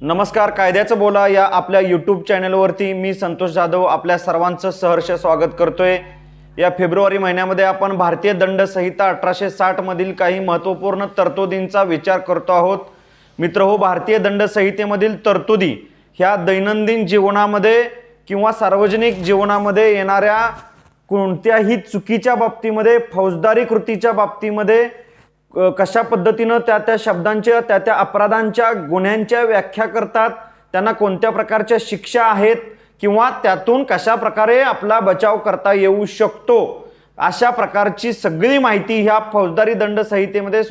नमस्कार. कायद्याचं बोला या आपल्या यूट्यूब चॅनलवरती मी संतोष जाधव आपल्या सर्वांचं सहर्ष स्वागत करतोय. या फेब्रुवारी महिन्यामध्ये आपण भारतीय दंड संहिता 1860 मधील काही महत्त्वपूर्ण तरतुदींचा विचार करतो आहोत. मित्रहो, भारतीय दंड संहितेमधील तरतुदी ह्या दैनंदिन जीवनामध्ये किंवा सार्वजनिक जीवनामध्ये येणाऱ्या कोणत्याही चुकीच्या बाबतीमध्ये, फौजदारी कृतीच्या बाबतीमध्ये कशा पद्धतीनं त्या शब्दांच्या त्या अपराधांच्या गुन्ह्यांच्या व्याख्या करतात, त्यांना कोणत्या प्रकारच्या शिक्षा आहेत किंवा त्यातून कशा प्रकारे आपला बचाव करता येऊ शकतो, अशा प्रकारची सगळी माहिती ह्या फौजदारी दंड संहितेमध्ये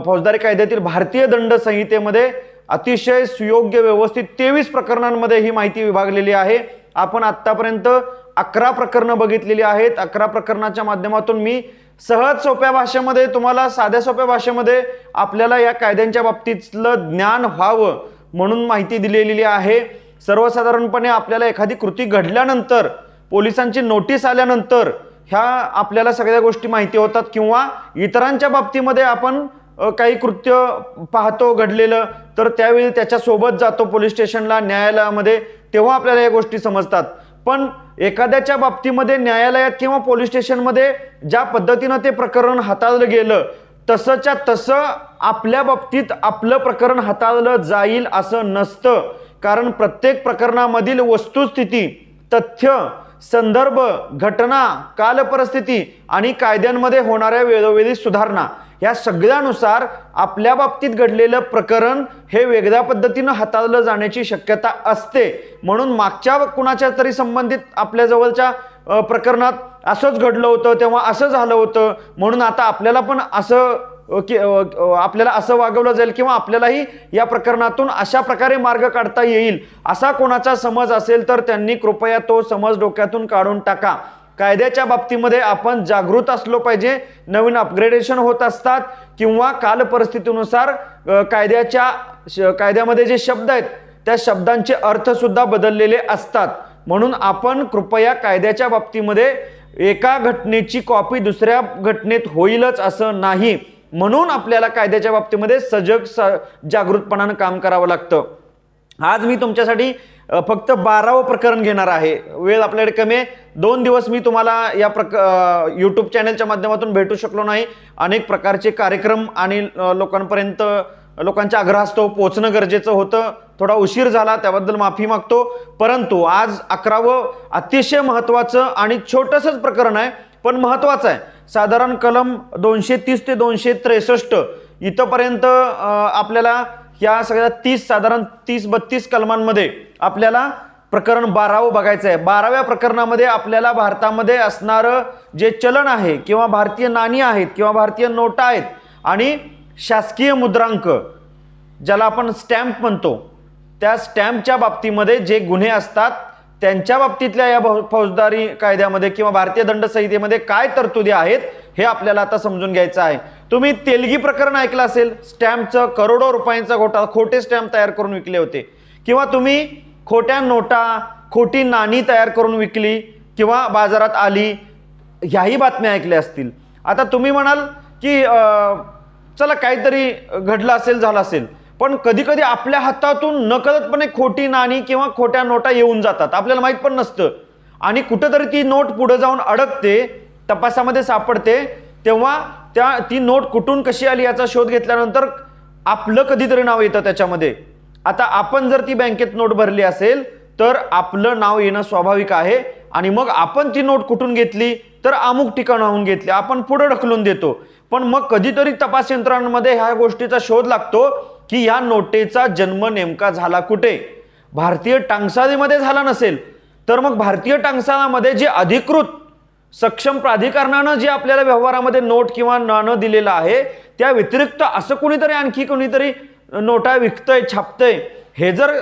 फौजदारी कायद्यातील भारतीय दंड संहितेमध्ये अतिशय सुयोग्य व्यवस्थित 23 प्रकरणांमध्ये ही माहिती विभागलेली आहे. आपण आतापर्यंत 11 प्रकरणं बघितलेली आहेत. 11 प्रकरणाच्या माध्यमातून मी सहज सोप्या भाषेमध्ये तुम्हाला साध्या सोप्या भाषेमध्ये आपल्याला या कायद्यांच्या बाबतीतलं ज्ञान व्हावं म्हणून माहिती दिलेली आहे. सर्वसाधारणपणे आपल्याला एखादी कृती घडल्यानंतर, पोलिसांची नोटीस आल्यानंतर ह्या आपल्याला सगळ्या गोष्टी माहिती होतात किंवा इतरांच्या बाबतीमध्ये आपण काही कृत्य पाहतो घडलेलं, तर त्यावेळी त्याच्यासोबत जातो पोलीस स्टेशनला, न्यायालयामध्ये, तेव्हा आपल्याला या गोष्टी समजतात. पण एखाद्याच्या बाबतीमध्ये न्यायालयात किंवा पोलीस स्टेशनमध्ये ज्या पद्धतीनं ते प्रकरण हाताळलं गेलं तसंच्या तसं आपल्या बाबतीत आपलं प्रकरण हाताळलं जाईल असं नसतं. कारण प्रत्येक प्रकरणामधील वस्तुस्थिती, तथ्य, संदर्भ, घटना, कालपरिस्थिती आणि कायद्यांमध्ये होणाऱ्या वेळोवेळी सुधारणा या सगळ्यानुसार आपल्या बाबतीत घडलेलं प्रकरण हे वेगळ्या पद्धतीनं हाताळलं जाण्याची शक्यता असते. म्हणून मागच्या कुणाच्या तरी संबंधित आपल्या जवळच्या प्रकरणात असंच घडलं होतं, तेव्हा असं झालं होतं, म्हणून आता आपल्याला पण आपल्याला असं वागवलं जाईल किंवा आपल्यालाही या प्रकरणातून अशा प्रकारे मार्ग काढता येईल असा कोणाचा समज असेल तर त्यांनी कृपया तो समज डोक्यातून काढून टाका. कायद्याच्या बाबतीमध्ये आपण जागृत असलो पाहिजे. नवीन अपग्रेडेशन होत असतात किंवा काल परिस्थितीनुसार कायद्यामध्ये जे शब्द आहेत त्या शब्दांचे अर्थ सुद्धा बदललेले असतात. म्हणून आपण कृपया कायद्याच्या बाबतीमध्ये एका घटनेची कॉपी दुसऱ्या घटनेत होईलच असं नाही. म्हणून आपल्याला कायद्याच्या बाबतीमध्ये जागृतपणानं काम करावं लागतं. आज मी तुमच्यासाठी फक्त 12वं प्रकरण घेणार आहे. वेळ आपल्याकडे कमी आहे. 2 दिवस मी तुम्हाला या यूट्यूब चॅनलच्या माध्यमातून भेटू शकलो नाही. अनेक प्रकारचे कार्यक्रम आणि लोकांपर्यंत लोकांच्या आग्रहास्तव पोहोचणं गरजेचं होतं. थोडा उशीर झाला, त्याबद्दल माफी मागतो. परंतु आज 11वं अतिशय महत्त्वाचं आणि छोटंसंच प्रकरण आहे, पण महत्त्वाचं आहे. साधारण कलम 230 ते 263 इथंपर्यंत आपल्याला या सगळ्या साधारण 30-32 कलमांमध्ये आपल्याला प्रकरण 12वं बघायचं आहे. 12व्या प्रकरणामध्ये आपल्याला भारतामध्ये असणारं जे चलन आहे किंवा भारतीय नाणी आहेत किंवा भारतीय नोटा आहेत आणि शासकीय मुद्रांक, ज्याला आपण स्टॅम्प म्हणतो, त्या स्टॅम्पच्या बाबतीमध्ये जे गुन्हे असतात त्यांच्या बाबतीतल्या या फौजदारी कायद्यामध्ये किंवा भारतीय दंड संहितेमध्ये काय तरतुदी आहेत हे आपल्याला आता समजून घ्यायचं आहे. तुम्ही तेलगी प्रकरण ऐकलं असेल. स्टॅम्पचं करोडो रुपयांचा घोटाळा, खोटे स्टॅम्प तयार करून विकले होते, किंवा तुम्ही खोट्या नोटा, खोटी नाणी तयार करून विकली किंवा बाजारात आली, ह्याही बातम्या ऐकल्या असतील. आता तुम्ही म्हणाल की चला काहीतरी घडलं असेल, झालं असेल, पण कधी कधी आपल्या हातातून नकळतपणे खोटी नाणी किंवा खोट्या नोटा येऊन जातात, आपल्याला माहीत पण नसतं, आणि कुठंतरी ती नोट पुढे जाऊन अडकते, तपासामध्ये सापडते. तेव्हा ती नोट कुठून कशी आली याचा शोध घेतल्यानंतर आपलं कधीतरी नाव येतं त्याच्यामध्ये. आता आपण जर ती बँकेत नोट भरली असेल तर आपलं नाव येणं स्वाभाविक आहे, आणि मग आपण ती नोट कुठून घेतली तर अमुक ठिकाणाहून घेतली, आपण पुढे ढकलून देतो. पण मग कधीतरी तपास यंत्रणांमध्ये ह्या गोष्टीचा शोध लागतो की या नोटेचा जन्म नेमका झाला कुठे. भारतीय टांगसाळीमध्ये झाला नसेल तर मग भारतीय टांगसाळामध्ये जे अधिकृत सक्षम प्राधिकरणानं जे आपल्याला व्यवहारामध्ये नोट किंवा नाणं दिलेलं आहे त्या व्यतिरिक्त असं कुणीतरी आणखी कुणीतरी नोटा विकतंय, छापतंय, हे जर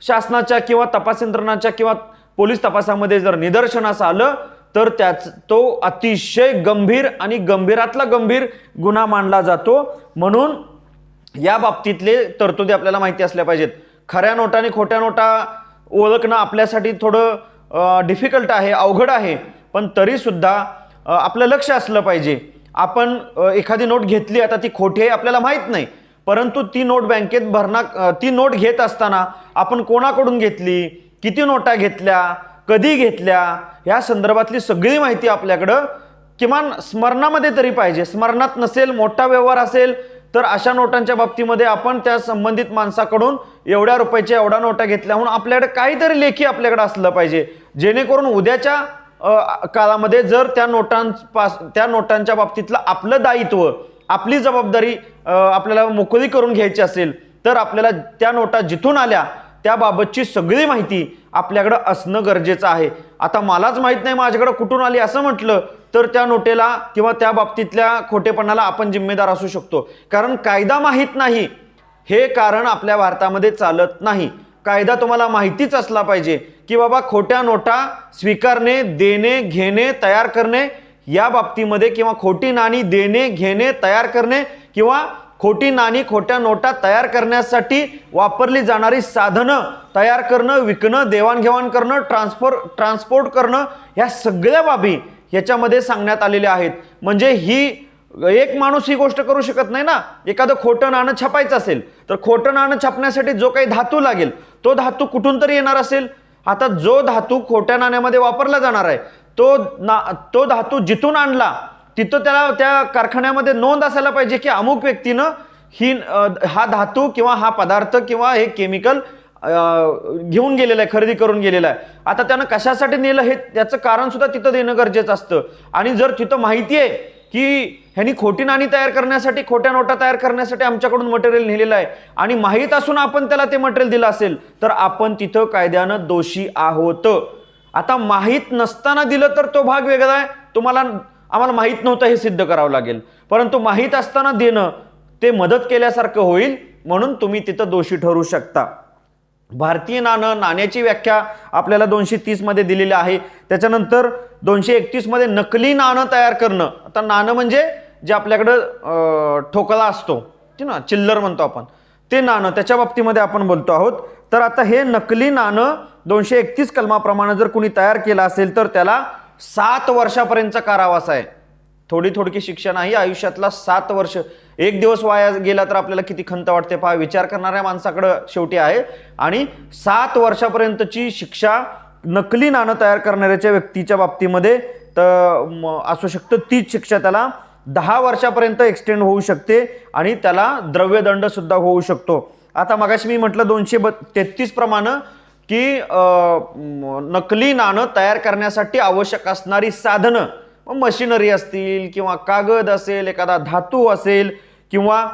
शासनाच्या किंवा तपास यंत्रणाच्या किंवा पोलीस तपासामध्ये जर निदर्शनास आलं तर तो अतिशय गंभीर आणि गंभीरातला गंभीर गुन्हा मानला जातो. म्हणून या बाबतीतले तरतुदी आपल्याला माहिती असल्या पाहिजेत. खऱ्या नोटा आणि खोट्या नोटा ओळखणं आपल्यासाठी थोडं डिफिकल्ट आहे, अवघड आहे, पण तरी सुद्धा आपलं लक्ष असलं पाहिजे. आपण एखादी नोट घेतली, आता ती खोटी आहे आपल्याला माहीत नाही, परंतु ती नोट बँकेत ती नोट घेत असताना आपण कोणाकडून घेतली, किती नोटा घेतल्या, कधी घेतल्या, या संदर्भातली सगळी माहिती आपल्याकडं किमान स्मरणामध्ये तरी पाहिजे. स्मरणात नसेल, मोठा व्यवहार असेल तर अशा नोटांच्या बाबतीमध्ये आपण त्या संबंधित माणसाकडून एवढ्या रुपयाच्या एवढ्या नोटा घेतल्या म्हणून आपल्याकडे काहीतरी लेखी आपल्याकडे असलं पाहिजे, जेणेकरून उद्याच्या काळामध्ये जर त्या नोटांच्या बाबतीतलं आपलं दायित्व, आपली जबाबदारी आपल्याला मोकळी करून घ्यायची असेल तर आपल्याला त्या नोटा जिथून आल्या त्याबाबतची सगळी माहिती आपल्याकडे असणं गरजेचं आहे. आता मलाच माहित नाही माझ्याकडे कुठून आली असं म्हटलं तर त्या नोटेला किंवा त्या बाबतीतल्या खोटेपणाला आपण जिम्मेदार असू शकतो. कारण कायदा माहीत नाही हे कारण आपल्या भारतामध्ये चालत नाही. कायदा तुम्हाला माहितीच असला पाहिजे की बाबा खोट्या नोटा स्वीकारणे, देणे, घेणे, तयार करणे या बाबतीमध्ये किंवा खोटी नाणी देणे, घेणे, तयार करणे किंवा खोटी नाणी, खोट्या नोटा तयार करण्यासाठी वापरली जाणारी साधनं तयार करणं, विकणं, देवाणघेवाण करणं, ट्रान्सपोर्ट करणं, या सगळ्या बाबी याच्यामध्ये सांगण्यात आलेल्या आहेत. म्हणजे ही एक माणूस ही गोष्ट करू शकत नाही ना. एखादं खोटं नाणं छापायचं असेल तर खोटं नाणं छापण्यासाठी जो काही धातू लागेल तो धातू कुठून तरी येणार असेल. आता जो धातू खोट्या नाण्यामध्ये वापरला जाणार आहे तो धातू जिथून आणला तिथं त्याला त्या कारखान्यामध्ये नोंद असायला पाहिजे की अमुक व्यक्तीनं हा धातू किंवा हा पदार्थ किंवा हे केमिकल घेऊन गेलेलं आहे, खरेदी करून गेलेलं आहे. आता त्यानं कशासाठी नेलं हे त्याचं कारण सुद्धा तिथं देणं गरजेचं असतं. आणि जर तिथं माहिती आहे की ह्यांनी खोटी नाणी तयार करण्यासाठी, खोट्या नोटा तयार करण्यासाठी आमच्याकडून मटेरियल नेलेलं आहे आणि माहीत असून आपण त्याला ते मटेरियल दिलं असेल तर आपण तिथं कायद्यानं दोषी आहोत. आता माहीत नसताना दिलं तर तो भाग वेगळा आहे. आम्हाला माहीत नव्हतं हे सिद्ध करावं लागेल, परंतु माहीत असताना देणं ते मदत केल्यासारखं होईल म्हणून तुम्ही तिथं दोषी ठरू शकता. भारतीय नाण्याची व्याख्या आपल्याला 230 मध्ये दिलेली आहे. त्याच्यानंतर 231 मध्ये नकली नाणं तयार करणं. आता नाणं म्हणजे जे आपल्याकडं ठोकळा असतो ना, चिल्लर म्हणतो आपण, ते नाणं त्याच्या बाबतीमध्ये आपण बोलतो आहोत. तर आता हे नकली नाणं 231 कलमाप्रमाणे जर कोणी तयार केलं असेल तर त्याला 7 वर्षापर्यंतचा कारावास आहे. थोडकी शिक्षा नाही, आयुष्यातला 7 वर्ष. एक दिवस वाया गेला तर आपल्याला किती खंत वाटते पहा. विचार करणाऱ्या माणसाकडे शेवटी आहे. आणि 7 वर्षापर्यंतची शिक्षा नकली नाणं तयार करणाऱ्याच्या व्यक्तीच्या बाबतीमध्ये असू शकतं. तीच शिक्षा त्याला 10 वर्षापर्यंत एक्सटेंड होऊ शकते आणि त्याला द्रव्यदंड सुद्धा होऊ शकतो. आता मगाशी मी म्हटलं 233 प्रमाणे की नकली नाणं तयार करण्यासाठी आवश्यक असणारी साधनं, मशिनरी असतील किंवा कागद असेल, एखादा धातू असेल किंवा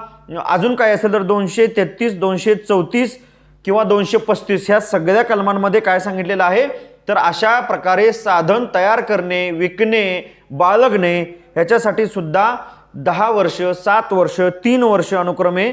अजून काय असेल तर 233, 234 किंवा 235 ह्या सगळ्या कलमांमध्ये काय सांगितलेलं आहे तर अशा प्रकारे साधन तयार करणे, विकणे, बाळगणे ह्याच्यासाठी सुद्धा 10 वर्ष, 7 वर्ष, 3 वर्ष अनुक्रमे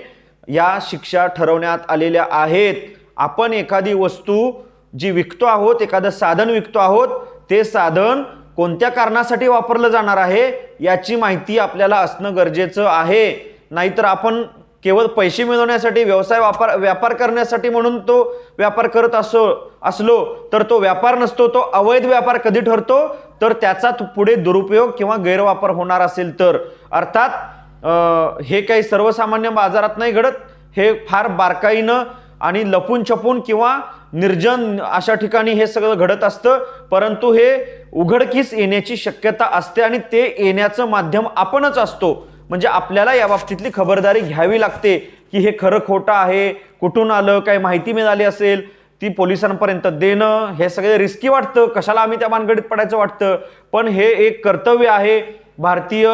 या शिक्षा ठरवण्यात आलेल्या आहेत. आपण एखादी वस्तू जी विकतो आहोत, एखादं साधन विकतो आहोत, ते साधन कोणत्या कारणासाठी वापरलं जाणार आहे याची माहिती आपल्याला असणं गरजेचं आहे. नाहीतर आपण केवळ पैसे मिळवण्यासाठी, व्यापार करण्यासाठी म्हणून तो व्यापार करत असलो तर तो व्यापार नसतो. तो अवैध व्यापार कधी ठरतो तर त्याचा पुढे दुरुपयोग किंवा गैरवापर होणार असेल तर. अर्थात हे काही सर्वसामान्य बाजारात नाही घडत. हे फार बारकाईनं आणि लपून छपून किंवा निर्जन अशा ठिकाणी हे सगळं घडत असतं. परंतु हे उघडकीस येण्याची शक्यता असते आणि ते येण्याचं माध्यम आपणच असतो. म्हणजे आपल्याला या बाबतीतली खबरदारी घ्यावी लागते की हे खरं खोटं आहे, कुठून आलं, काही माहिती मिळाली असेल ती पोलिसांपर्यंत देणं, हे सगळे रिस्की वाटतं. कशाला आम्ही त्या भानगडीत पडायचं वाटतं, पण हे एक कर्तव्य आहे. भारतीय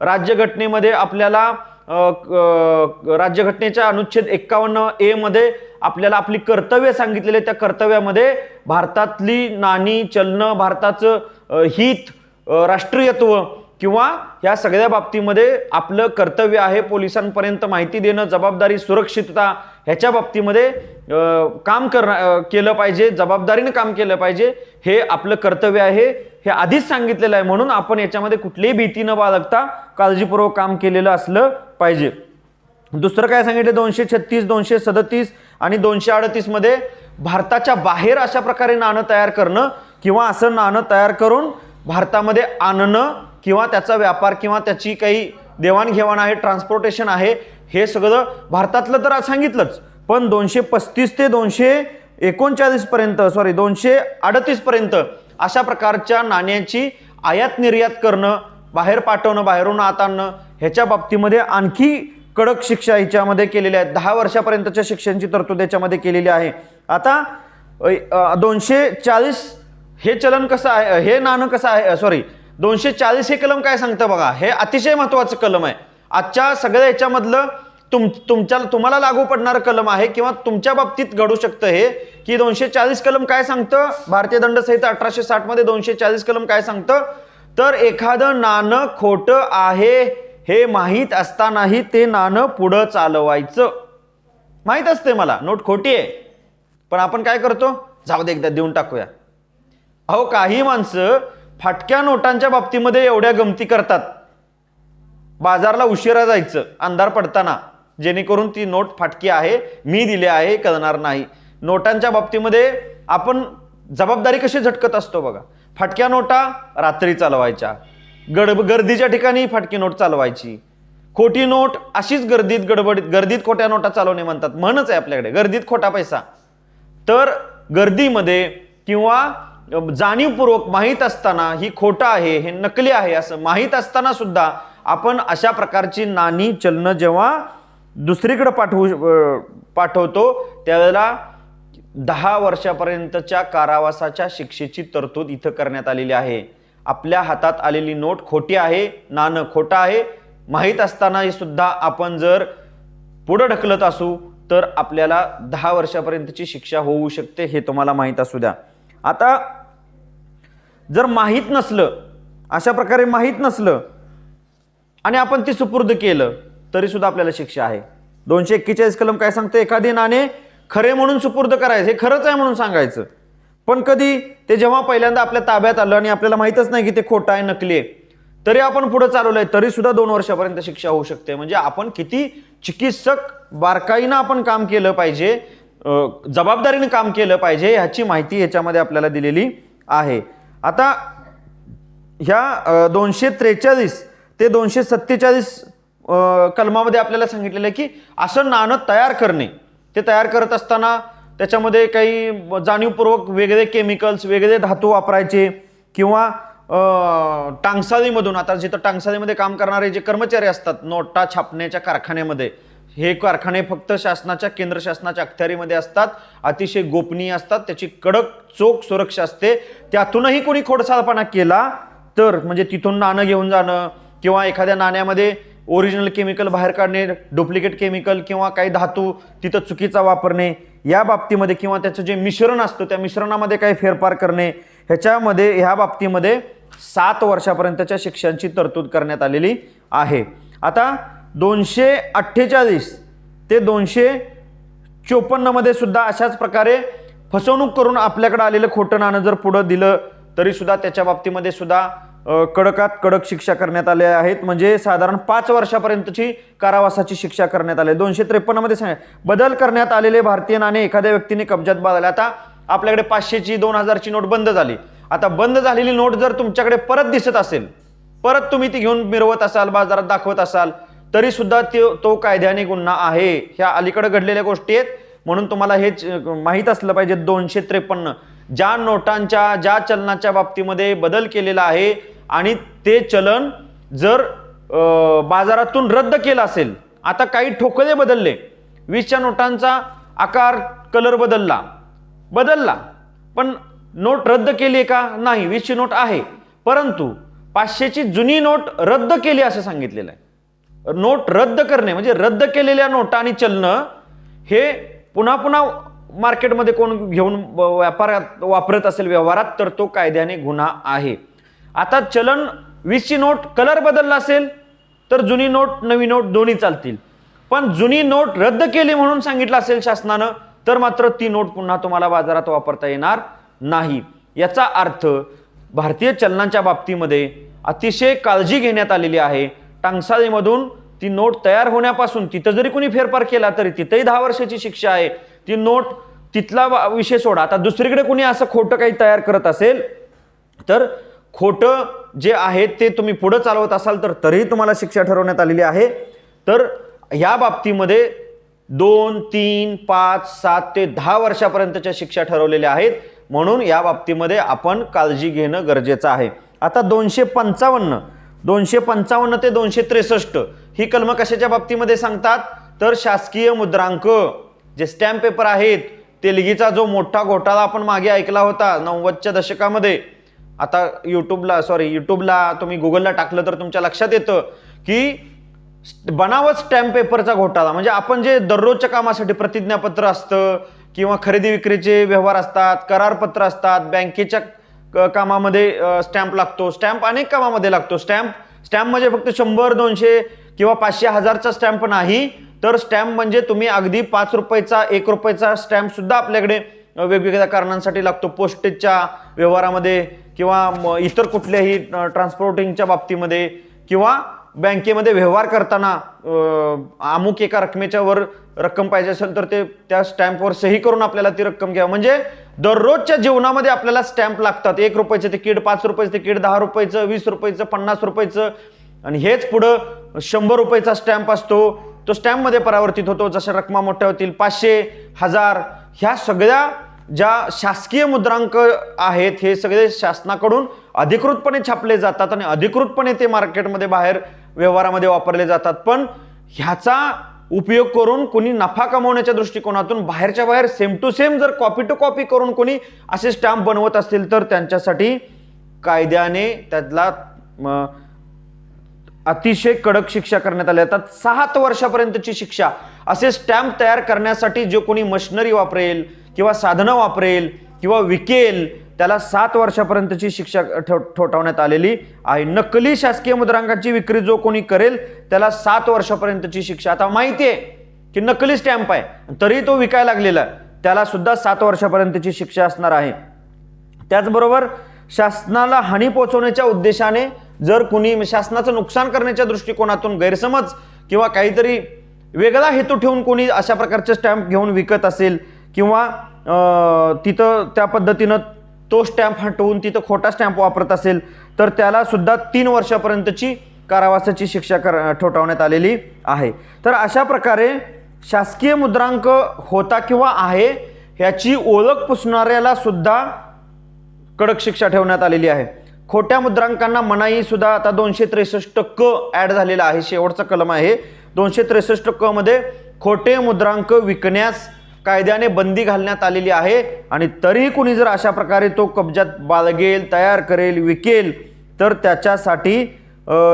राज्यघटनेमध्ये आपल्याला राज्यघटनेच्या अनुच्छेद 51A मध्ये आपल्याला आपली कर्तव्य सांगितलेले. त्या कर्तव्यामध्ये भारतातली नाणी, चलनं, भारताचं हित, राष्ट्रीयत्व किंवा ह्या सगळ्या बाबतीमध्ये आपलं कर्तव्य आहे. पोलिसांपर्यंत माहिती देणं, जबाबदारी, सुरक्षितता ह्याच्या बाबतीमध्ये काम केलं पाहिजे, जबाबदारीने काम केलं पाहिजे. हे आपलं कर्तव्य आहे, हे आधीच सांगितलेलं आहे. म्हणून आपण याच्यामध्ये कुठलीही भीती न बाळगता काळजीपूर्वक काम केलेलं असलं पाहिजे. दुसरं काय सांगितलं 236, 237 आणि 238 मध्ये भारताच्या बाहेर अशा प्रकारे नाणं तयार करणं किंवा असं नाणं तयार करून भारतामध्ये आणणं किंवा त्याचा व्यापार किंवा त्याची काही देवाणघेवाण आहे, ट्रान्सपोर्टेशन आहे, हे सगळं भारतातलं तर सांगितलंच, पण 235 ते 239 पर्यंत 238 पर्यंत अशा प्रकारच्या नाण्यांची आयात निर्यात करणं, बाहेर पाठवणं, बाहेरून आत आणणं, ह्याच्या बाबतीमध्ये आणखी कडक शिक्षा ह्याच्यामध्ये केलेल्या आहेत. 10 वर्षापर्यंतच्या शिक्षेची तरतूद याच्यामध्ये केलेली आहे. आता 240 हे चलन कसं आहे, हे नाणं कसं आहे, 240 हे कलम काय सांगतं बघा. हे अतिशय महत्वाचं कलम आहे. आजच्या सगळ्या याच्यामधलं तुम्हाला लागू पडणारं कलम आहे किंवा तुमच्या बाबतीत घडू शकतं हे, की 240 कलम काय सांगतं. भारतीय दंड संहिता 1860 मध्ये 240 कलम काय सांगतं, तर एखादं नाणं खोटं आहे हे माहीत असतानाही ते नाणं पुढं चालवायचं. माहीत असते मला नोट खोटी आहे, पण आपण काय करतो, जाऊ दे एकदा देऊन टाकूया. अहो काही माणसं फाटक्या नोटांच्या बाबतीमध्ये एवढ्या गमती करतात, बाजारला उशिरा जायचं अंधार पडताना, जेणेकरून ती नोट फाटकी आहे, मी दिले आहे, कळणार नाही. नोटांच्या बाबतीमध्ये आपण जबाबदारी कशी झटकत असतो बघा. फाटक्या नोटा रात्री चालवायच्या, गर्दीच्या ठिकाणी फाटकी नोट चालवायची, खोटी नोट अशीच गर्दीत खोट्या नोटा चालवणे म्हणतात. म्हणच आहे आपल्याकडे, गर्दीत खोटा पैसा. तर गर्दीमध्ये किंवा जाणीवपूर्वक माहीत असताना ही खोटं आहे, हे नकली आहे असं माहीत असताना सुद्धा आपण अशा प्रकारची नाणी चलनं जेव्हा दुसरीकडे पाठवतो त्यावेळेला 10 वर्षापर्यंतच्या कारावासाच्या शिक्षेची तरतूद इथं करण्यात आलेली आहे. आपल्या हातात आलेली नोट खोटी आहे, नाणं खोटं आहे, माहीत असतानाही सुद्धा आपण जर पुढे ढकलत असू तर आपल्याला 10 वर्षापर्यंतची शिक्षा होऊ शकते, हे तुम्हाला माहीत असू द्या. आता जर माहीत नसलं, अशा प्रकारे माहीत नसलं आणि आपण ती सुपूर्द केलं तरी सुद्धा आपल्याला शिक्षा आहे. 241 कलम काय सांगतं, एखादे नाणे खरे म्हणून सुपूर्द करायचं, हे खरंच आहे म्हणून सांगायचं. पण कधी ते जेव्हा पहिल्यांदा आपल्या ताब्यात आलं आणि आपल्याला माहीतच नाही की ते खोटं आहे, नकली आहे, तरी आपण पुढे चालवलंय तरी सुद्धा 2 वर्षापर्यंत शिक्षा होऊ शकते. म्हणजे आपण किती चिकित्सक बारकाईनं आपण काम केलं पाहिजे, जबाबदारीने काम केलं पाहिजे, ह्याची माहिती याच्यामध्ये आपल्याला दिलेली आहे. आता ह्या 243 ते 247 कलमामध्ये आपल्याला सांगितलेलं आहे की असं नाणं तयार करणे, ते तयार करत असताना त्याच्यामध्ये काही जाणीवपूर्वक वेगळे केमिकल्स, वेगळे धातू वापरायचे किंवा टांगसाळीमधून, आता जिथं टांगसाळीमध्ये काम करणारे जे कर्मचारी असतात नोटा छापण्याच्या कारखान्यामध्ये, हे कारखाने फक्त शासनाच्या, केंद्र शासनाच्या अखत्यारीमध्ये असतात, अतिशय गोपनीय असतात, त्याची कडक चोख सुरक्षा असते. त्यातूनही कोणी खोडसाळपणा केला तर म्हणजे तिथून नाणं घेऊन जाणं किंवा एखाद्या नाण्यामध्ये ओरिजिनल केमिकल बाहेर काढणे, डुप्लिकेट केमिकल किंवा काही धातू तिथं चुकीचा वापरणे, या बाबतीमध्ये किंवा त्याचं जे मिश्रण असतं त्या मिश्रणामध्ये काही फेरफार करणे, ह्या बाबतीमध्ये 7 वर्षापर्यंतच्या शिक्षांची तरतूद करण्यात आलेली आहे. आता 248 ते 254 मध्ये सुद्धा अशाच प्रकारे फसवणूक करून आपल्याकडे आलेलं खोटं नाणं जर पुढे दिलं तरी सुद्धा त्याच्या बाबतीमध्ये सुद्धा कडकात कडक शिक्षा करण्यात आल्या आहेत. म्हणजे साधारण 5 वर्षापर्यंतची कारावासाची शिक्षा करण्यात आली. 253 मध्ये बदल करण्यात आलेले भारतीय नाणे एखाद्या व्यक्तीने कब्जात बाळगले. आता आपल्याकडे 500ची 2000ची नोट बंद झाली. आता बंद झालेली नोट जर तुमच्याकडे परत दिसत असेल, परत तुम्ही ती घेऊन मिरवत असाल, बाजारात दाखवत असाल, तरी सुद्धा तो कायद्याने गुन्हा आहे. ह्या अलीकडे घडलेल्या गोष्टी आहेत म्हणून तुम्हाला हे माहीत असलं पाहिजे. 253 ज्या नोटांच्या, ज्या चलनाच्या बाबतीमध्ये बदल केलेला आहे आणि ते चलन जर बाजारातून रद्द केलं असेल, आता काही ठोकळे बदलले, 20च्या नोटांचा आकार, कलर बदलला, पण नोट रद्द केली का? नाही, 20ची नोट आहे, परंतु 500ची जुनी नोट रद्द केली असं सांगितलेलं आहे. नोट रद्द करणे म्हणजे रद्द केलेल्या नोटा आणि चलनं हे पुन्हा पुन्हा मार्केटमध्ये कोण घेऊन व्यापारात वापरत असेल, व्यवहारात, तर तो कायद्याने गुन्हा आहे. आता चलन 20ची नोट कलर बदलला असेल तर जुनी नोट, नवी नोट दोन्ही चालतील. पण जुनी नोट रद्द केली म्हणून सांगितलं असेल शासनानं तर मात्र ती नोट पुन्हा तुम्हाला बाजारात वापरता येणार नाही. याचा अर्थ भारतीय चलनांच्या बाबतीमध्ये अतिशय काळजी घेण्यात आलेली आहे. टांगसाळीमधून ती नोट तयार होण्यापासून तिथं जरी कोणी फेरफार केला तरी तिथेही 10 वर्षाची शिक्षा आहे. ती नोट तिथला विषय सोडा, आता दुसरीकडे कोणी असं खोटं काही तयार करत असेल तर खोटं जे आहे ते तुम्ही पुढे चालवत असाल तर तरीही तुम्हाला शिक्षा ठरवण्यात आलेली आहे. तर ह्या बाबतीमध्ये 2, 3, 5, 7 ते 10 वर्षापर्यंतच्या शिक्षा ठरवलेल्या आहेत, म्हणून या बाबतीमध्ये आपण काळजी घेणं गरजेचं आहे. आता 255 ते 263 ही कलमं कशाच्या बाबतीमध्ये सांगतात, तर शासकीय मुद्रांक जे स्टॅम्प पेपर आहेत, तेलगीचा जो मोठा घोटाळा आपण मागे ऐकला होता 90च्या दशकामध्ये. आता युट्यूबला तुम्ही गुगलला टाकलं तर तुमच्या लक्षात येतं की बनावट स्टॅम्प पेपरचा घोटाळा, म्हणजे आपण जे दररोजच्या कामासाठी प्रतिज्ञापत्र असतं किंवा खरेदी विक्रीचे व्यवहार असतात, करारपत्र असतात, बँकेच्या कामामध्ये स्टॅम्प लागतो, स्टॅम्प अनेक कामामध्ये लागतो. स्टॅम्प म्हणजे फक्त 100, 200 किंवा 500, 1000चा स्टॅम्प नाही, तर स्टॅम्प म्हणजे तुम्ही अगदी 5 रुपयाचा, 1 रुपयाचा स्टॅम्प सुद्धा आपल्याकडे वेगवेगळ्या कारणांसाठी लागतो. पोस्टेजच्या व्यवहारामध्ये किंवा इतर कुठल्याही ट्रान्सपोर्टिंगच्या बाबतीमध्ये किंवा बँकेमध्ये व्यवहार करताना अमुक एका रकमेच्या वर रक्कम पाहिजे असेल तर ते त्या स्टॅम्पवर सही करून आपल्याला ती रक्कम घ्यावी. म्हणजे दररोजच्या जीवनामध्ये आपल्याला स्टॅम्प लागतात. 1 रुपयाचं तिकीट, 5 रुपयाचं तिकीट, 10 रुपयाचं, 20 रुपयाचं, 50 रुपयाचं, आणि हेच पुढं 100 रुपयाचा स्टॅम्प असतो. तो स्टॅम्पमध्ये परावर्तित होतो. जशा रकमा मोठ्या होतील, 500, 1000, ह्या सगळ्या ज्या शासकीय मुद्रांक आहेत हे सगळे शासनाकडून अधिकृतपणे छापले जातात आणि अधिकृतपणे ते मार्केटमध्ये बाहेर व्यवहारामध्ये वापरले जातात. पण ह्याचा उपयोग करून कोणी नफा कमवण्याच्या दृष्टिकोनातून बाहेरच्या बाहेर सेम टू सेम जर कॉपी टू कॉपी करून कोणी असे स्टॅम्प बनवत असतील तर त्यांच्यासाठी कायद्याने त्यातला अतिशय कडक शिक्षा करण्यात आल्या जातात. 7 वर्षापर्यंतची शिक्षा. असे स्टॅम्प तयार करण्यासाठी जो कोणी मशिनरी वापरेल किंवा साधनं वापरेल किंवा विकेल त्याला 7 वर्षापर्यंतची शिक्षा ठोठावण्यात आलेली आहे. नकली शासकीय मुद्रांकाची विक्री जो कोणी करेल त्याला 7 वर्षापर्यंतची शिक्षा. आता माहिती आहे की नकली स्टॅम्प आहे तरी तो विकायला लागलेला आहे, त्याला सुद्धा 7 वर्षापर्यंतची शिक्षा असणार आहे. त्याचबरोबर शासनाला हानी पोहोचवण्याच्या उद्देशाने जर कुणी शासनाचं नुकसान करण्याच्या दृष्टिकोनातून गैरसमज किंवा काहीतरी वेगळा हेतू ठेवून कोणी अशा प्रकारचे स्टॅम्प घेऊन विकत असेल किंवा तिथं त्या पद्धतीनं तो स्टॅम्प हटवून तिथं खोटा स्टॅम्प वापरत असेल तर त्याला सुद्धा 3 वर्षापर्यंतची कारावासाची शिक्षा ठोठावण्यात आलेली आहे. तर अशा प्रकारे शासकीय मुद्रांक होता किंवा आहे ह्याची ओळख पुसणाऱ्याला सुद्धा कडक शिक्षा ठेवण्यात आलेली आहे. खोट्या मुद्रांकांना मनाई सुद्धा आता 263 क ऍड झालेला आहे. शेवटचा कलम आहे 263 क मध्ये खोटे मुद्रांक विकण्यास कायद्याने बंदी घालण्यात आलेली आहे. आणि तरीही कुणी जर अशा प्रकारे तो कब्जात बाळगेल, तयार करेल, विकेल तर त्याच्यासाठी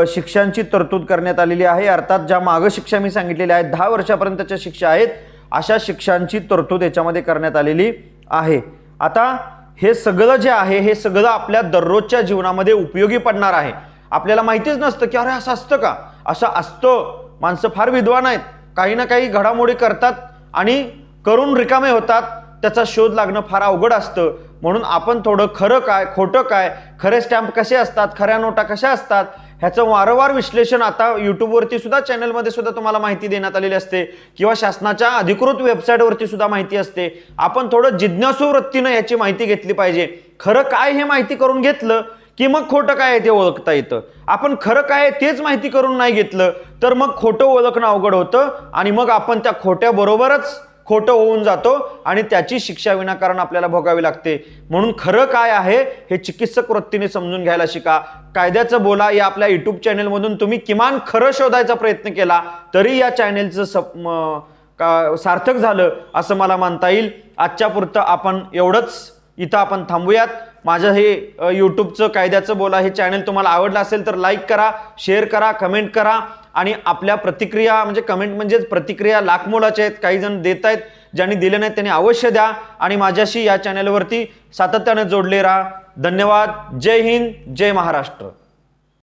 शिक्षांची तरतूद करण्यात आलेली आहे. अर्थात ज्या मागं शिक्षा मी सांगितलेल्या आहेत 10 वर्षापर्यंतच्या शिक्षा आहेत अशा शिक्षांची तरतूद याच्यामध्ये करण्यात आलेली आहे. आता हे सगळं जे आहे हे सगळं आपल्या दररोजच्या जीवनामध्ये उपयोगी पडणार आहे. आपल्याला माहितीच नसतं की अरे असं असतं का, असं असतं. माणसं फार विद्वान आहेत, काही ना काही घडामोडी करतात आणि करून रिकामे होतात. त्याचा शोध लागणं फार अवघड असतं. म्हणून आपण थोडं खरं काय, खोटं काय, खरे स्टॅम्प कसे असतात, खऱ्या नोटा कशा असतात ह्याचं वारंवार विश्लेषण आता यूट्यूबवरती सुद्धा, चॅनलमध्ये सुद्धा तुम्हाला माहिती देण्यात आलेली असते किंवा शासनाच्या अधिकृत वेबसाईटवरती सुद्धा माहिती असते. आपण थोडं जिज्ञासू वृत्तीनं याची माहिती घेतली पाहिजे. खरं काय हे माहिती करून घेतलं की मग खोटं काय आहे ते ओळखता येतं. आपण खरं काय आहे तेच माहिती करून नाही घेतलं तर मग खोटं ओळखणं अवघड होतं आणि मग आपण त्या खोट्याबरोबरच खोटं होऊन जातो आणि त्याची शिक्षा विनाकारण आपल्याला भोगावी लागते. म्हणून खरं काय आहे हे चिकित्सक वृत्तीने समजून घ्यायला शिका. कायद्याचं बोला या आपल्या युट्यूब चॅनलमधून तुम्ही किमान खरं शोधायचा प्रयत्न केला तरी या चॅनलचं सार्थक झालं असं मला मानता येईल. आजच्या पुरतं आपण एवढंच इथं आपण थांबूयात. माझं हे यूट्यूबचं कायद्याचं बोला हे चॅनल तुम्हाला आवडलं असेल तर लाईक करा, शेअर करा, कमेंट करा आणि आपल्या प्रतिक्रिया, म्हणजे कमेंट म्हणजेच प्रतिक्रिया लाख मोलाच्या आहेत. काही जण देत आहेत, ज्यांनी दिले नाहीत त्यांनी अवश्य द्या आणि माझ्याशी या चॅनलवरती सातत्याने जोडले राहा. धन्यवाद. जय हिंद, जय महाराष्ट्र.